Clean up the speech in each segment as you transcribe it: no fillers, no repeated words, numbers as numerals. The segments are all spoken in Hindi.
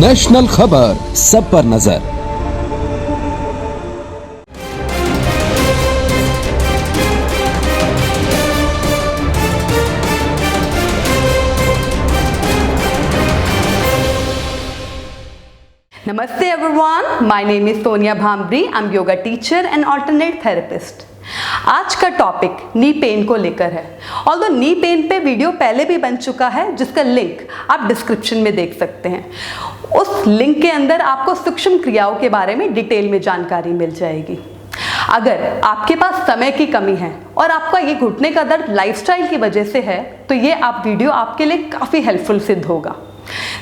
नेशनल खबर, सब पर नजर। Namaste everyone, my name is Sonia Bhambre. I'm yoga teacher and alternate therapist. आज का टॉपिक नी पेन को लेकर है। ऑल्दो नी पेन पे वीडियो पहले भी बन चुका है जिसका लिंक आप डिस्क्रिप्शन में देख सकते हैं। उस लिंक के अंदर आपको सूक्ष्म क्रियाओं के बारे में डिटेल में जानकारी मिल जाएगी। अगर आपके पास समय की कमी है और आपका ये घुटने का दर्द लाइफस्टाइल की वजह से है तो ये वीडियो आपके लिए काफ़ी हेल्पफुल सिद्ध होगा।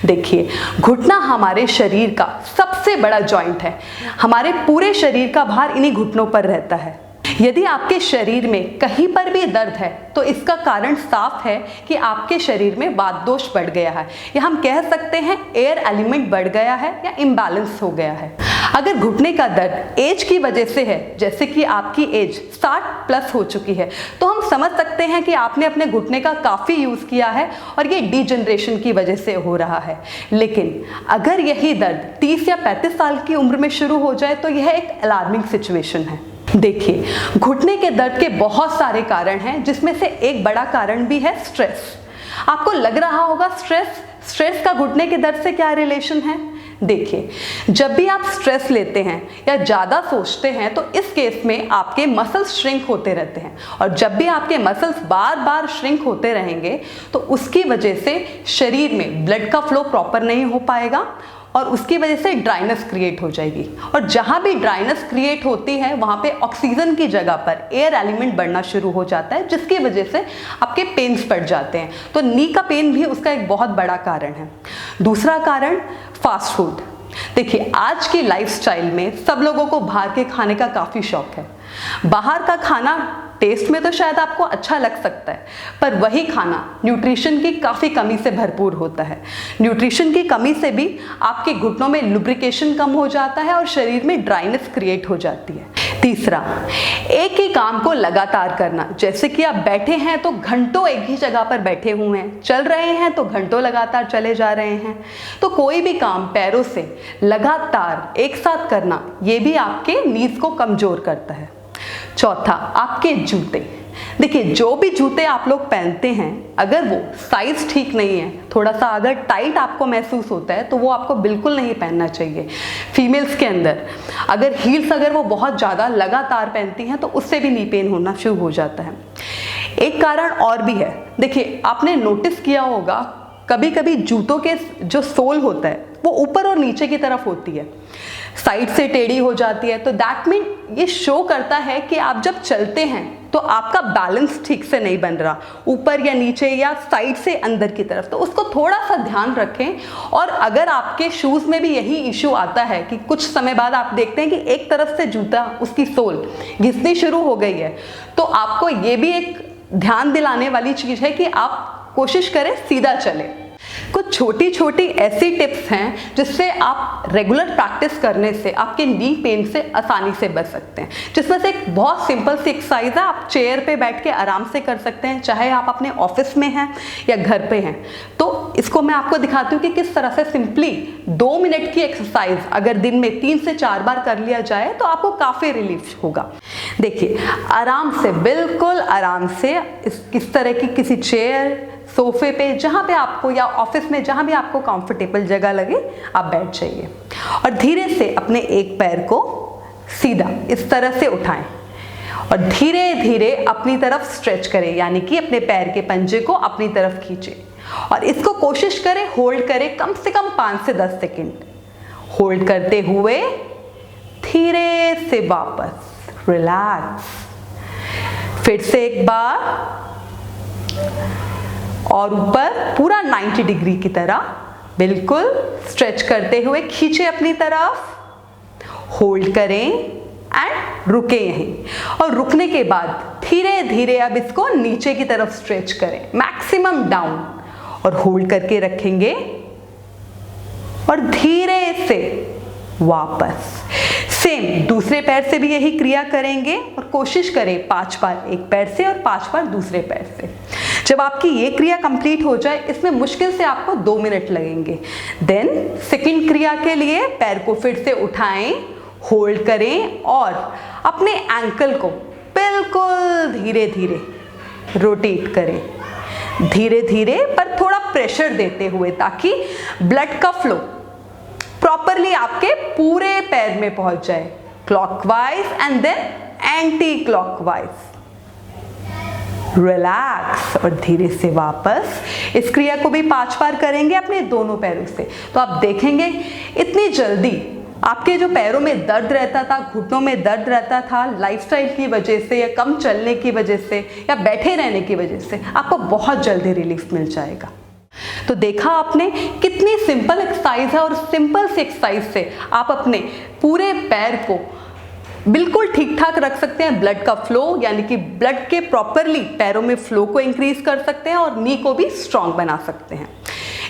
देखिए, घुटना हमारे शरीर का सबसे बड़ा जॉइंट है। हमारे पूरे शरीर का भार इन्हीं घुटनों पर रहता है। यदि आपके शरीर में कहीं पर भी दर्द है तो इसका कारण साफ है कि आपके शरीर में वात दोष बढ़ गया है, या हम कह सकते हैं एयर एलिमेंट बढ़ गया है या इम्बैलेंस हो गया है। अगर घुटने का दर्द एज की वजह से है, जैसे कि आपकी एज 60+ हो चुकी है, तो हम समझ सकते हैं कि आपने अपने घुटने का काफ़ी यूज़ किया है और ये डिजनरेशन की वजह से हो रहा है। लेकिन अगर यही दर्द 30 या 35 साल की उम्र में शुरू हो जाए तो यह एक अलार्मिंग सिचुएशन है। देखिए, घुटने के दर्द के बहुत सारे कारण हैं, जिसमें से एक बड़ा कारण भी है स्ट्रेस। आपको लग रहा होगा स्ट्रेस का घुटने के दर्द से क्या रिलेशन है। देखिए, जब भी आप स्ट्रेस लेते हैं या ज़्यादा सोचते हैं तो इस केस में आपके मसल्स श्रिंक होते रहते हैं, और जब भी आपके मसल्स बार बार श्रिंक होते रहेंगे तो उसकी वजह से शरीर में ब्लड का फ्लो प्रॉपर नहीं हो पाएगा और उसकी वजह से ड्राइनेस क्रिएट हो जाएगी। और जहाँ भी ड्राइनेस क्रिएट होती है वहाँ पे ऑक्सीजन की जगह पर एयर एलिमेंट बढ़ना शुरू हो जाता है, जिसकी वजह से आपके पेन्स बढ़ जाते हैं। तो नी का पेन भी उसका एक बहुत बड़ा कारण है। दूसरा कारण फास्ट फूड। देखिए, आज की लाइफस्टाइल में सब लोगों को बाहर के खाने का काफ़ी शौक है। बाहर का खाना टेस्ट में तो शायद आपको अच्छा लग सकता है, पर वही खाना न्यूट्रिशन की काफ़ी कमी से भरपूर होता है। न्यूट्रिशन की कमी से भी आपके घुटनों में लुब्रिकेशन कम हो जाता है और शरीर में ड्राइनेस क्रिएट हो जाती है। तीसरा, एक ही काम को लगातार करना। जैसे कि आप बैठे हैं तो घंटों एक ही जगह पर बैठे हुए हैं, चल रहे हैं तो घंटों लगातार चले जा रहे हैं। तो कोई भी काम पैरों से लगातार एक साथ करना, ये भी आपके नीज को कमज़ोर करता है। चौथा, आपके जूते। देखिए, जो भी जूते आप लोग पहनते हैं, अगर वो साइज ठीक नहीं है, थोड़ा सा अगर टाइट आपको महसूस होता है तो वो आपको बिल्कुल नहीं पहनना चाहिए। फीमेल्स के अंदर अगर हील्स अगर वो बहुत ज़्यादा लगातार पहनती हैं तो उससे भी नी पेन होना शुरू हो जाता है। एक कारण और भी है। देखिए, आपने नोटिस किया होगा कभी कभी जूतों के जो सोल होता है वो ऊपर और नीचे की तरफ होती है, साइड से टेढ़ी हो जाती है। तो दैट मीन ये शो करता है कि आप जब चलते हैं तो आपका बैलेंस ठीक से नहीं बन रहा, ऊपर या नीचे या साइड से अंदर की तरफ। तो उसको थोड़ा सा ध्यान रखें। और अगर आपके शूज़ में भी यही इशू आता है कि कुछ समय बाद आप देखते हैं कि एक तरफ से जूता उसकी सोल घिसनी शुरू हो गई है, तो आपको ये भी एक ध्यान दिलाने वाली चीज़ है कि आप कोशिश करें सीधा चलें। कुछ छोटी छोटी ऐसी टिप्स हैं जिससे आप रेगुलर प्रैक्टिस करने से आपके नी पेन से आसानी से बच सकते हैं। जिसमें से एक बहुत सिंपल सी एक्सरसाइज है, आप चेयर पे बैठ के आराम से कर सकते हैं, चाहे आप अपने ऑफिस में हैं या घर पे हैं। तो इसको मैं आपको दिखाती हूँ कि किस तरह से सिंपली 2 मिनट की एक्सरसाइज अगर दिन में 3 से 4 बार कर लिया जाए तो आपको काफ़ी रिलीफ होगा। देखिए, आराम से, बिल्कुल आराम से इस तरह की किसी चेयर, सोफे पे, जहाँ पे आपको, या ऑफिस में, जहाँ भी आपको कंफर्टेबल जगह लगे, आप बैठ जाइए और धीरे से अपने एक पैर को सीधा इस तरह से उठाएं और धीरे धीरे अपनी तरफ स्ट्रेच करें, यानी कि अपने पैर के पंजे को अपनी तरफ खींचें और इसको कोशिश करें होल्ड करें कम से कम 5 से 10 सेकेंड। होल्ड करते हुए धीरे से वापस रिलैक्स। फिर से एक बार और ऊपर पूरा 90 डिग्री की तरह बिल्कुल स्ट्रेच करते हुए खींचे अपनी तरफ, होल्ड करें एंड रुके यहीं। और रुकने के बाद धीरे धीरे अब इसको नीचे की तरफ स्ट्रेच करें, मैक्सिमम डाउन, और होल्ड करके रखेंगे और धीरे से वापस। सेम दूसरे पैर से भी यही क्रिया करेंगे और कोशिश करें 5 बार एक पैर से और 5 बार दूसरे पैर से। जब आपकी ये क्रिया कंप्लीट हो जाए, इसमें मुश्किल से आपको 2 मिनट लगेंगे। देन सेकंड क्रिया के लिए पैर को फिर से उठाएं, होल्ड करें और अपने एंकल को बिल्कुल धीरे धीरे रोटेट करें, धीरे धीरे पर थोड़ा प्रेशर देते हुए, ताकि ब्लड का फ्लो प्रॉपरली आपके पूरे पैर में पहुंच जाए, clockwise and then anti clockwise. Relax और धीरे से वापस इस क्रिया को भी 5 बार करेंगे अपने दोनों पैरों से। तो आप देखेंगे इतनी जल्दी आपके जो पैरों में दर्द रहता था, घुटनों में दर्द रहता था, लाइफस्टाइल की वजह से या कम चलने की वजह से या बैठे रहने की वजह से, आपको बहुत जल्दी रिलीफ मिल जाएगा। तो देखा आपने कितनी सिंपल एक्सरसाइज है और सिंपल सी एक्सरसाइज से आप अपने पूरे पैर को बिल्कुल ठीक ठाक रख सकते हैं। ब्लड का फ्लो यानी कि ब्लड के प्रॉपरली पैरों में फ्लो को इंक्रीज कर सकते हैं और नी को भी स्ट्रांग बना सकते हैं।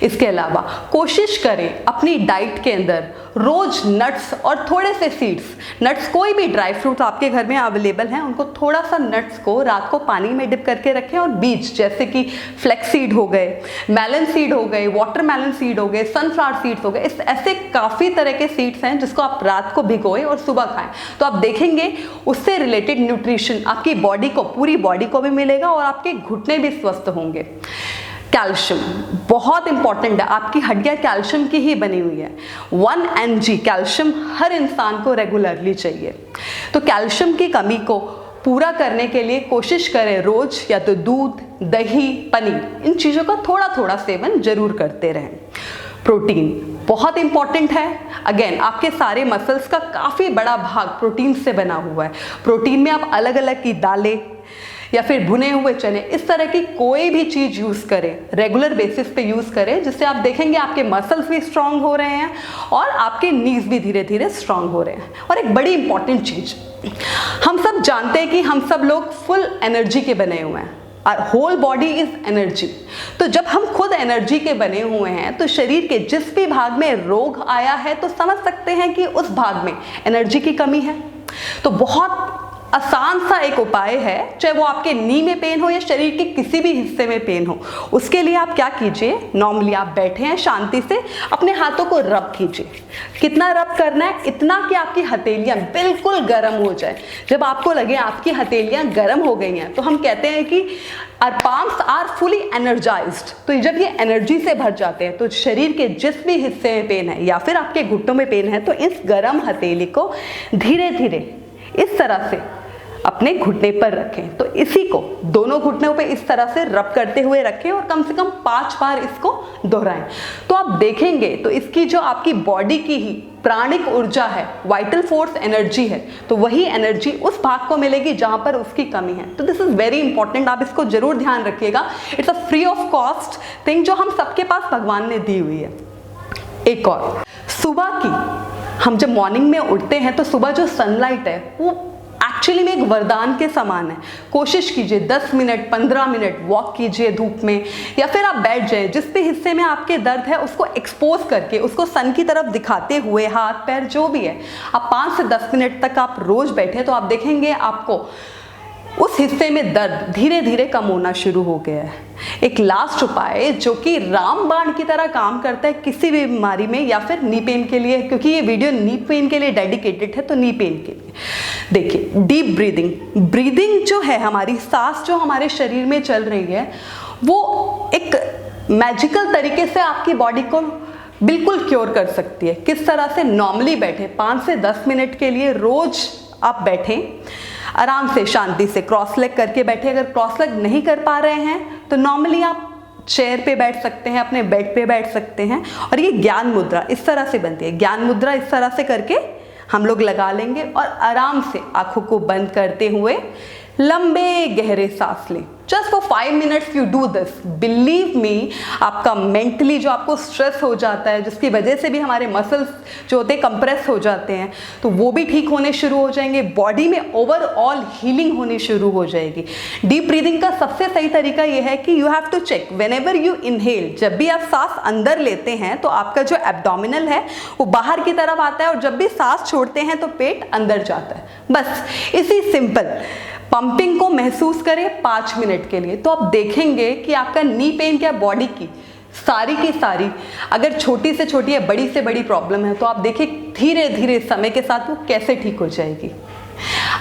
इसके अलावा कोशिश करें अपनी डाइट के अंदर रोज नट्स और थोड़े से सीड्स, नट्स कोई भी ड्राई फ्रूट आपके घर में अवेलेबल हैं, उनको थोड़ा सा नट्स को रात को पानी में डिप करके रखें और बीज जैसे कि फ्लैक्स सीड हो गए, मेलन सीड हो गए, वाटरमेलन सीड हो गए, सनफ्लावर सीड्स हो गए, इस ऐसे काफ़ी तरह के सीड्स हैं जिसको आप रात को भिगोएं और सुबह खाएं। तो आप देखेंगे उससे रिलेटेड न्यूट्रिशन आपकी बॉडी को, पूरी बॉडी को भी मिलेगा और आपके घुटने भी स्वस्थ होंगे। कैल्शियम बहुत इंपॉर्टेंट है, आपकी हड्डियां कैल्शियम की ही बनी हुई है। 1 mg कैल्शियम हर इंसान को रेगुलरली चाहिए। तो कैल्शियम की कमी को पूरा करने के लिए कोशिश करें रोज या तो दूध, दही, पनीर, इन चीज़ों का थोड़ा थोड़ा सेवन जरूर करते रहें। प्रोटीन बहुत इंपॉर्टेंट है। अगेन आपके सारे मसल्स का काफ़ी बड़ा भाग प्रोटीन से बना हुआ है। प्रोटीन में आप अलग अलग की दालें या फिर भुने हुए चने, इस तरह की कोई भी चीज़ यूज़ करें, रेगुलर बेसिस पे यूज़ करें, जिससे आप देखेंगे आपके मसल्स भी स्ट्रांग हो रहे हैं और आपके नीज भी धीरे धीरे स्ट्रांग हो रहे हैं। और एक बड़ी इंपॉर्टेंट चीज़, हम सब जानते हैं कि हम सब लोग फुल एनर्जी के बने हुए हैं। और होल बॉडी इज एनर्जी। तो जब हम खुद एनर्जी के बने हुए हैं तो शरीर के जिस भी भाग में रोग आया है तो समझ सकते हैं कि उस भाग में एनर्जी की कमी है। तो बहुत आसान सा एक उपाय है, चाहे वो आपके नी में पेन हो या शरीर के किसी भी हिस्से में पेन हो। उसके लिए आप क्या कीजिए, नॉर्मली आप बैठे हैं शांति से, अपने हाथों को रब कीजिए। कितना रब करना है, इतना कि आपकी हथेलियां बिल्कुल गर्म हो जाए। जब आपको लगे आपकी हथेलियां गर्म हो गई हैं तो हम कहते हैं कि our palms are fully energised. तो जब ये एनर्जी से भर जाते हैं तो शरीर के जिस भी हिस्से में पेन है या फिर आपके घुटनों में पेन है तो इस गर्म हथेली को धीरे धीरे इस तरह से अपने घुटने पर रखें। तो इसी को दोनों घुटनों पे इस तरह से रब करते हुए रखें और कम से कम 5 बार इसको दोहराएं। तो आप देखेंगे तो इसकी जो आपकी बॉडी की ही प्राणिक ऊर्जा है, वाइटल फोर्स एनर्जी है, तो वही एनर्जी उस भाग को मिलेगी जहां पर उसकी कमी है। तो दिस इज वेरी इंपॉर्टेंट, आप इसको जरूर ध्यान रखिएगा। It's a free of cost thing जो हम सबके पास भगवान ने दी हुई है। एक और, सुबह की हम जब मॉर्निंग में उठते हैं तो सुबह जो सनलाइट है वो एक्चुअली में एक वरदान के समान है। कोशिश कीजिए 10 मिनट 15 मिनट वॉक कीजिए धूप में, या फिर आप बैठ जाए, जिस भी हिस्से में आपके दर्द है उसको एक्सपोज करके, उसको सन की तरफ दिखाते हुए, हाथ पैर जो भी है, आप 5 से 10 मिनट तक आप रोज बैठे तो आप देखेंगे आपको उस हिस्से में दर्द धीरे धीरे कम होना शुरू हो गया है। एक लास्ट उपाय जो कि रामबाण की तरह काम करता है किसी भी बीमारी में या फिर नी पेन के लिए, क्योंकि ये वीडियो नी पेन के लिए डेडिकेटेड है, तो नी पेन के लिए देखिए, डीप ब्रीदिंग। ब्रीदिंग जो है, हमारी सांस जो हमारे शरीर में चल रही है, वो एक मैजिकल तरीके से आपकी बॉडी को बिल्कुल क्योर कर सकती है। किस तरह से, नॉर्मली बैठे 5 से 10 मिनट के लिए रोज आप बैठें, आराम से शांति से क्रॉस लेग करके बैठे। अगर क्रॉस लेग नहीं कर पा रहे हैं तो नॉर्मली आप चेयर पे बैठ सकते हैं, अपने बेड पे बैठ सकते हैं। और ये ज्ञान मुद्रा इस तरह से बनती है, ज्ञान मुद्रा इस तरह से करके हम लोग लगा लेंगे और आराम से आंखों को बंद करते हुए लंबे गहरे सांस लें। Just for 5 minutes you do this, believe me, आपका मेंटली जो आपको स्ट्रेस हो जाता है, जिसकी वजह से भी हमारे मसल्स जो होते हैं कंप्रेस हो जाते हैं, तो वो भी ठीक होने शुरू हो जाएंगे। बॉडी में ओवरऑल हीलिंग होनी शुरू हो जाएगी। डीप ब्रीदिंग का सबसे सही तरीका ये है कि you have to check whenever you inhale, जब भी आप सांस अंदर लेते हैं तो आपका जो एब्डोमिनल है वो बाहर की तरफ आता है, और जब भी सांस छोड़ते हैं तो पेट अंदर जाता है। बस इसी सिंपल पंपिंग को महसूस करें 5 मिनट के लिए, तो आप देखेंगे कि आपका नी पेन क्या बॉडी की सारी अगर छोटी से छोटी या बड़ी से बड़ी प्रॉब्लम है तो आप देखिए धीरे धीरे समय के साथ वो कैसे ठीक हो जाएगी।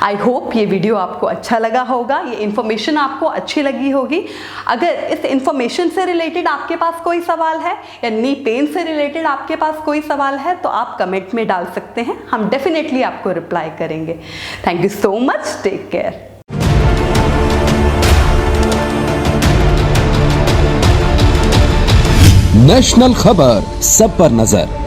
आई होप ये वीडियो आपको अच्छा लगा होगा, ये इन्फॉर्मेशन आपको अच्छी लगी होगी। अगर इस इन्फॉर्मेशन से रिलेटेड आपके पास कोई सवाल है या नी पेन से रिलेटेड आपके पास कोई सवाल है तो आप कमेंट में डाल सकते हैं, हम डेफिनेटली आपको रिप्लाई करेंगे। Thank you so much, take care. National खबर, सब पर नजर।